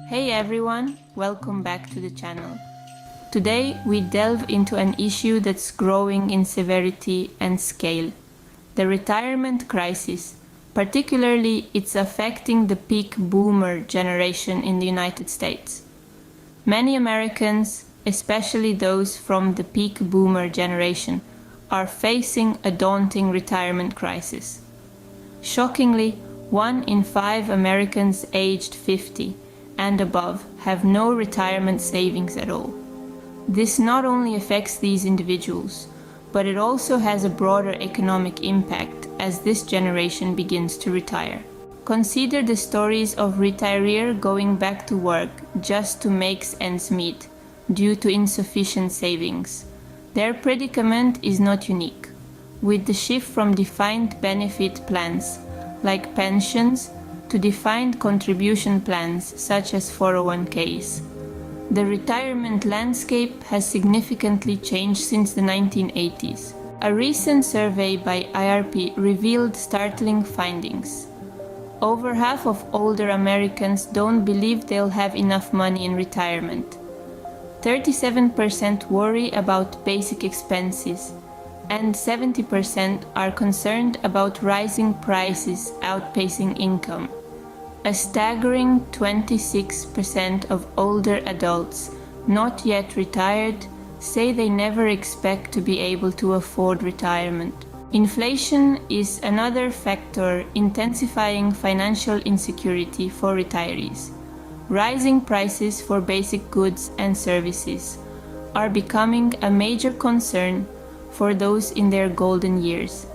Hey everyone, welcome back to the channel. Today we delve into an issue that's growing in severity and scale. The retirement crisis. Particularly, it's affecting the peak boomer generation in the United States. Many Americans, especially those from the peak boomer generation, are facing a daunting retirement crisis. Shockingly, 1 in 5 Americans aged 50 and above have no retirement savings at all. This not only affects these individuals, but it also has a broader economic impact as this generation begins to retire. Consider the stories of retirees going back to work just to make ends meet due to insufficient savings. Their predicament is not unique. With the shift from defined benefit plans, like pensions, to defined contribution plans such as 401ks. The retirement landscape has significantly changed since the 1980s. A recent survey by IRP revealed startling findings. Over half of older Americans don't believe they'll have enough money in retirement. 37% worry about basic expenses, and 70% are concerned about rising prices outpacing income. A staggering 26% of older adults not yet retired say they never expect to be able to afford retirement. Inflation is another factor intensifying financial insecurity for retirees. Rising prices for basic goods and services are becoming a major concern for those in their golden years.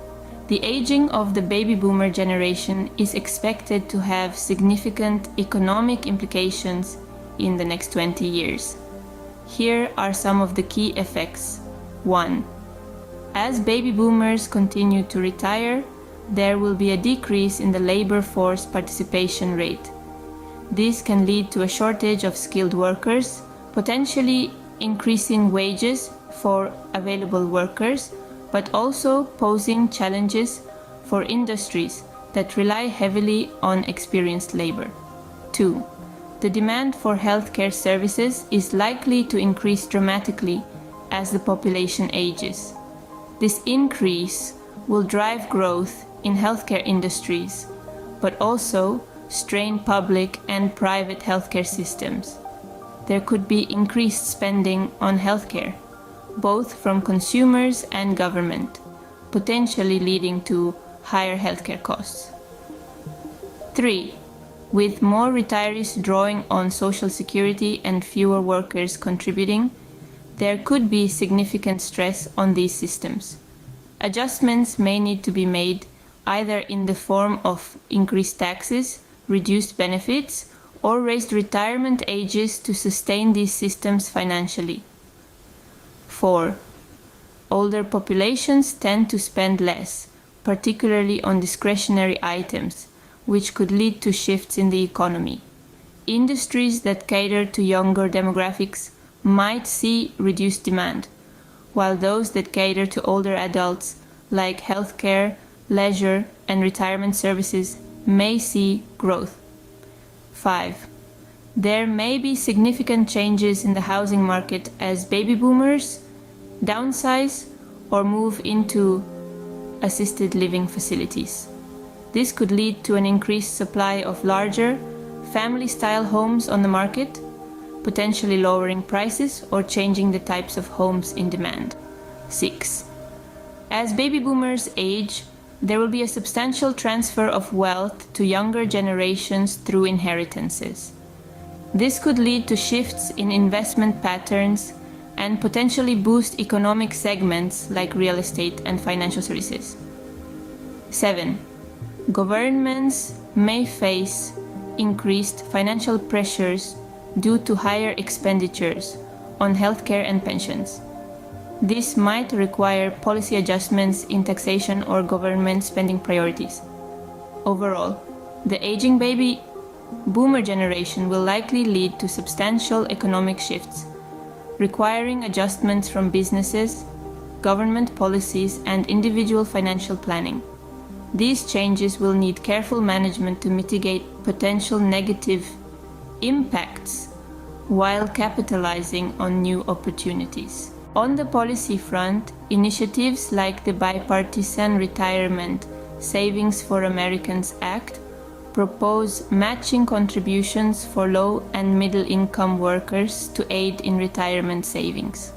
The aging of the baby boomer generation is expected to have significant economic implications in the next 20 years. Here are some of the key effects. 1. As baby boomers continue to retire, there will be a decrease in the labor force participation rate. This can lead to a shortage of skilled workers, potentially increasing wages for available workers, but also posing challenges for industries that rely heavily on experienced labor. 2. The demand for healthcare services is likely to increase dramatically as the population ages. This increase will drive growth in healthcare industries, but also strain public and private healthcare systems. There could be increased spending on healthcare, both from consumers and government, potentially leading to higher healthcare costs. 3. With more retirees drawing on Social Security and fewer workers contributing, there could be significant stress on these systems. Adjustments may need to be made either in the form of increased taxes, reduced benefits, or raised retirement ages to sustain these systems financially. 4. Older populations tend to spend less, particularly on discretionary items, which could lead to shifts in the economy. Industries that cater to younger demographics might see reduced demand, while those that cater to older adults, like healthcare, leisure, and retirement services, may see growth. 5. There may be significant changes in the housing market as baby boomers downsize or move into assisted living facilities. This could lead to an increased supply of larger, family-style homes on the market, potentially lowering prices or changing the types of homes in demand. 6. As baby boomers age, there will be a substantial transfer of wealth to younger generations through inheritances. This could lead to shifts in investment patterns and potentially boost economic segments like real estate and financial services. 7. Governments may face increased financial pressures due to higher expenditures on healthcare and pensions. This might require policy adjustments in taxation or government spending priorities. Overall, the aging baby boomer generation will likely lead to substantial economic shifts, requiring adjustments from businesses, government policies, and individual financial planning. These changes will need careful management to mitigate potential negative impacts while capitalizing on new opportunities. On the policy front, initiatives like the Bipartisan Retirement Savings for Americans Act propose matching contributions for low and middle-income workers to aid in retirement savings.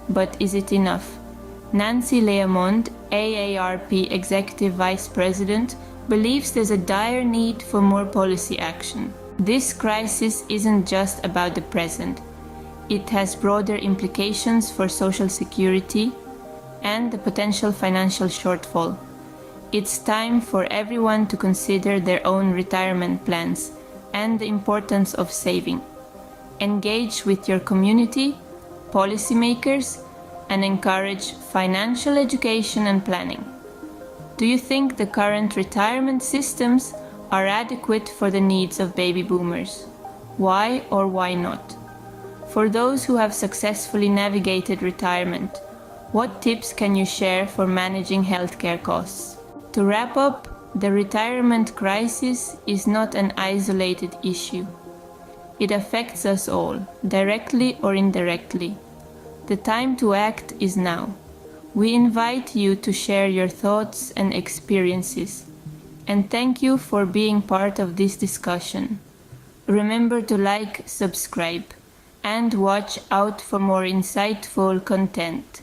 But is it enough? Nancy Leamond, AARP Executive Vice President, believes there's a dire need for more policy action. This crisis isn't just about the present. It has broader implications for Social Security and the potential financial shortfall. It's time for everyone to consider their own retirement plans and the importance of saving. Engage with your community, policymakers, and encourage financial education and planning. Do you think the current retirement systems are adequate for the needs of baby boomers? Why or why not? For those who have successfully navigated retirement, what tips can you share for managing healthcare costs? To wrap up, the retirement crisis is not an isolated issue. It affects us all, directly or indirectly. The time to act is now. We invite you to share your thoughts and experiences, and thank you for being part of this discussion. Remember to like, subscribe, and watch out for more insightful content.